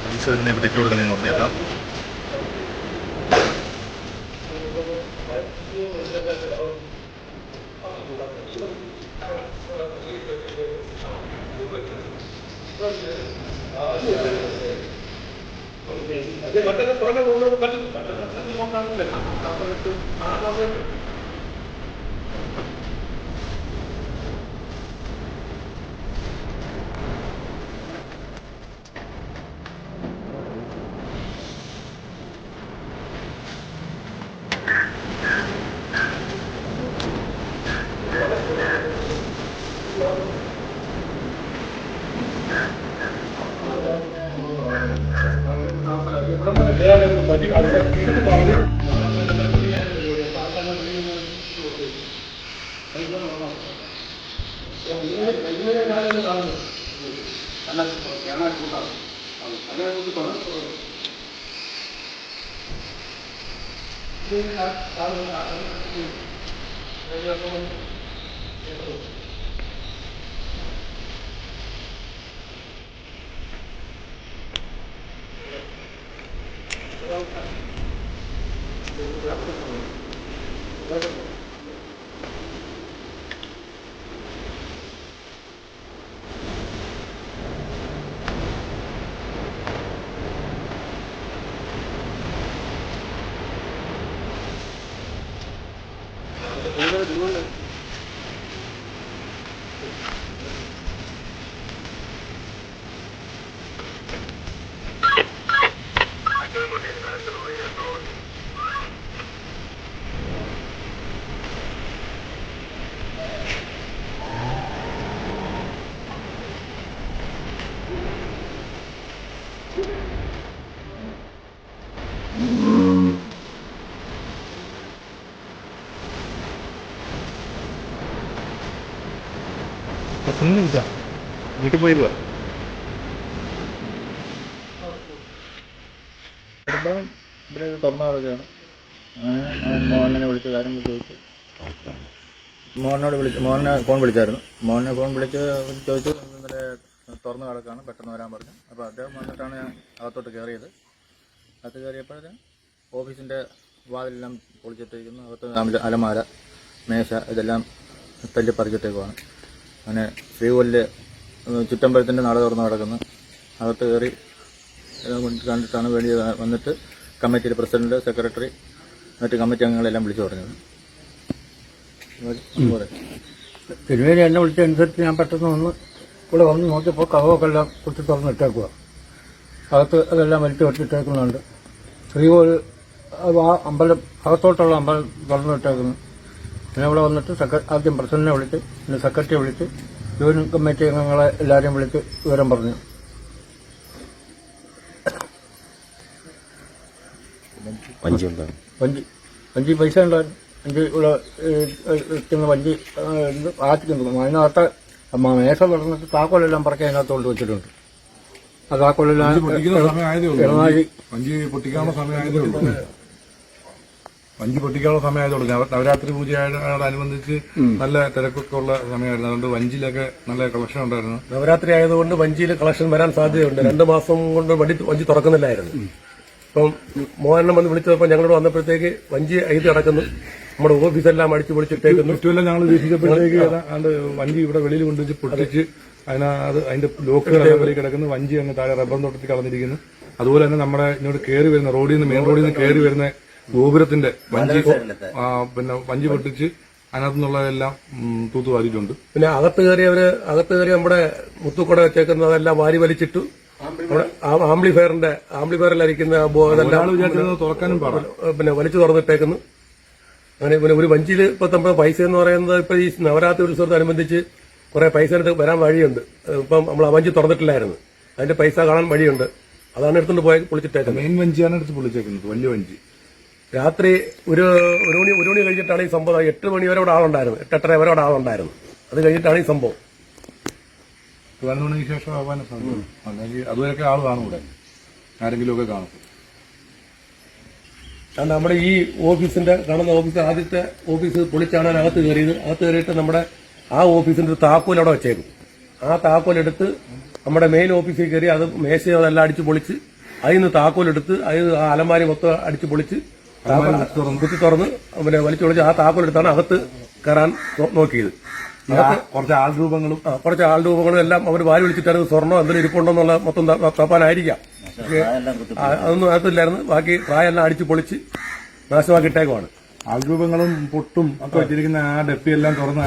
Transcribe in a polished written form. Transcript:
പൈസ പറ്റിയോട് തന്നെ നോക്കിയേക്കാം. ഒന്നുമില്ല, വീട്ടിൽ പോയി പോവാ. ഇവിടെ തുറന്ന കിടക്കുകയാണ്. മോഹനെ വിളിച്ച് കാര്യം ചോദിച്ചു. മോഹനെ ഫോൺ വിളിച്ചായിരുന്നു. മോഹനെ ഫോൺ വിളിച്ച് ചോദിച്ചു, ഇന്നലെ തുറന്ന് കിടക്കുകയാണ്, പെട്ടെന്ന് വരാൻ പറഞ്ഞു. അപ്പോൾ അദ്ദേഹം വന്നിട്ടാണ് ഞാൻ അകത്തോട്ട് കയറിയത്. അകത്ത് കയറിയപ്പോഴേ ഓഫീസിൻ്റെ വാതിലെല്ലാം പൊളിച്ചിട്ടിരിക്കുന്നു. അകത്ത് അലമാര, മേശ ഇതെല്ലാം തല്ലിപ്പറിച്ചിട്ടേക്കുവാണ്. അങ്ങനെ ശ്രീകോലിൽ ചുറ്റമ്പലത്തിൻ്റെ നട തുറന്ന് കിടക്കുന്നു. അകത്ത് കയറി കണ്ടിട്ടാണ് വേണ്ടി വന്നിട്ട് കമ്മിറ്റിയുടെ പ്രസിഡന്റ്, സെക്രട്ടറി, മറ്റ് കമ്മിറ്റി അംഗങ്ങളെല്ലാം വിളിച്ചു പറഞ്ഞത്. തിരുവേലി എന്നെ വിളിച്ചതനുസരിച്ച് ഞാൻ പെട്ടെന്ന് ഇവിടെ വന്ന് നോക്കിയപ്പോൾ കഥവൊക്കെ എല്ലാം കുത്തി തുറന്നിട്ടേക്കുക. അകത്ത് അതെല്ലാം വലിച്ചു വെച്ചിട്ടേക്കുന്നുണ്ട്. ശ്രീകോല് അമ്പലം അകത്തോട്ടുള്ള അമ്പലം തുറന്നിട്ടേക്കുന്നു. പിന്നെ ഇവിടെ വന്നിട്ട് ആദ്യം പ്രസിഡന്റിനെ വിളിച്ച്, പിന്നെ സെക്രട്ടറിയെ വിളിച്ച്, യൂണിയൻ കമ്മിറ്റി അംഗങ്ങളെ എല്ലാവരെയും വിളിച്ച് വിവരം പറഞ്ഞു. വഞ്ചി പൈസ ഉണ്ടായിരുന്നു. വഞ്ചി ഇവിടെ വിൽക്കുന്ന വഞ്ചി ആറ്റിക്കുന്നു. അതിനകത്ത് മേശ തുറന്നിട്ട് താക്കോലെല്ലാം പറക്കി അതിനകത്ത് കൊണ്ട് വെച്ചിട്ടുണ്ട്. ആ താക്കോലെല്ലാം വഞ്ചി പൊട്ടിക്കാനുള്ള സമയമായതുള്ളൂ. നവരാത്രി പൂജയോടനുബന്ധിച്ച് നല്ല തിരക്കൊക്കെ ഉള്ള സമയമായിരുന്നു. അതുകൊണ്ട് വഞ്ചിയിലൊക്കെ നല്ല കളക്ഷൻ ഉണ്ടായിരുന്നു. നവരാത്രി ആയതുകൊണ്ട് വഞ്ചിയിൽ കളക്ഷൻ വരാൻ സാധ്യതയുണ്ട്. 2 മാസം കൊണ്ട് വഞ്ചി തുറക്കുന്നില്ലായിരുന്നു. ഇപ്പം മോഹനം വന്ന് വിളിച്ചപ്പോൾ ഞങ്ങളോട് വന്നപ്പോഴത്തേക്ക് വഞ്ചി ഇത് കിടക്കുന്നു. നമ്മുടെ ഓഫീസെല്ലാം അടിച്ചു പൊളിച്ചിട്ടേക്കുന്നു. ചുറ്റുമെല്ലാം ഞങ്ങൾ വീക്ഷിച്ചപ്പോഴത്തേക്ക് വഞ്ചി ഇവിടെ വെളിയിൽ കൊണ്ടുവച്ച് പൊട്ടിച്ച് അതിന്റെ ലോക്കുകളെല്ലാം വെളിയിൽ കിടക്കുന്നു. വഞ്ചി അങ്ങ് താഴെ റബ്ബർ തോട്ടത്തിൽ കളഞ്ഞിരിക്കുന്നു. അതുപോലെ തന്നെ നമ്മുടെ ഇങ്ങോട്ട് കയറി വരുന്ന മെയിൻ റോഡിൽ നിന്ന് കയറി വരുന്ന ഗോപുരത്തിന്റെ വഞ്ചി പൊട്ടിച്ച് അതിനകത്തുനിന്നുള്ളതെല്ലാം തൂത്തുവാരിയിട്ടുണ്ട്. പിന്നെ അകത്ത് കയറി നമ്മുടെ മുത്തുക്കുട വെച്ചേക്കുന്നതെല്ലാം വാരി വലിച്ചിട്ടു. ആംപ്ലിഫയറിലരിക്കുന്ന തുറക്കാനും പിന്നെ വലിച്ചു തുറന്നിട്ടേക്കുന്നു. അങ്ങനെ പിന്നെ ഒരു വഞ്ചിയിൽ ഇപ്പൊ നമ്മുടെ പൈസ എന്ന് പറയുന്നത് ഇപ്പൊ ഈ നവരാത്രി ഉത്സവത്തോടനുബന്ധിച്ച് കുറെ പൈസ എടുത്ത് വരാൻ വഴിയുണ്ട്. ഇപ്പം നമ്മൾ ആ വഞ്ചി തുറന്നിട്ടില്ലായിരുന്നു. അതിന്റെ പൈസ കാണാൻ വഴിയുണ്ട്. അതാണ് എടുത്തുകൊണ്ട് പോയി പൊളിച്ചിട്ടേക്കുന്നത്. മെയിൻ വഞ്ചിയാണ് എടുത്ത് പൊളിച്ചേക്കുന്നത്, വലിയ വഞ്ചി. രാത്രി ഒരു മണി കഴിഞ്ഞിട്ടാണ് ഈ സംഭവം. 8 മണി വരെ അവിടെ ആളുണ്ടായിരുന്നു, 8:30 വരെ അവിടെ ആളുണ്ടായിരുന്നു. അത് കഴിഞ്ഞിട്ടാണ് ഈ സംഭവം. 12 മണിക്ക് ശേഷം ആവാൻ സാധ്യത, അല്ലെങ്കിൽ അതുവരെയൊക്കെ ആൾ കാണും ഇവിടെ, ആരെങ്കിലും ഒക്കെ കാണും. കാരണം നമ്മുടെ ഈ ഓഫീസിന്റെ കാണുന്ന ഓഫീസ്, ആദ്യത്തെ ഓഫീസ് പൊളിച്ചാണ് അകത്ത് കയറിയത്. അകത്ത് കയറിയിട്ട് നമ്മുടെ ആ ഓഫീസിന്റെ ഒരു താക്കോൽ അവിടെ വെച്ചേക്കും. ആ താക്കോലെടുത്ത് നമ്മുടെ മെയിൻ ഓഫീസിൽ കയറി അത് മേശയെല്ലാം അടിച്ച് പൊളിച്ച് അതിൽ നിന്ന് താക്കോലെടുത്ത് അത് ആ അലമാരി മൊത്തം അടിച്ച് പൊളിച്ച് കുത്തി തുറന്ന് പിന്നെ വലിച്ചു പൊളിച്ച് ആ താക്കോലെടുത്താണ് അകത്ത് കയറാൻ നോക്കിയത്. കുറച്ച് ആൾരൂപങ്ങളും എല്ലാം അവർ വാരി വിളിച്ചിട്ടാണ് സ്വർണ്ണം എന്തെങ്കിലും ഇരിപ്പുണ്ടോ എന്നുള്ള മൊത്തം തപ്പാനായിരിക്കാം. അതൊന്നും അകത്തില്ലായിരുന്നു. ബാക്കി പ്രായെല്ലാം അടിച്ച് പൊളിച്ച് നാശമാക്കിയിട്ടേക്കുവാണ്. ആൾരൂപങ്ങളും പൊട്ടും ഒക്കെ വെച്ചിരിക്കുന്ന ആ ഡെപ്പിയെല്ലാം തുറന്ന്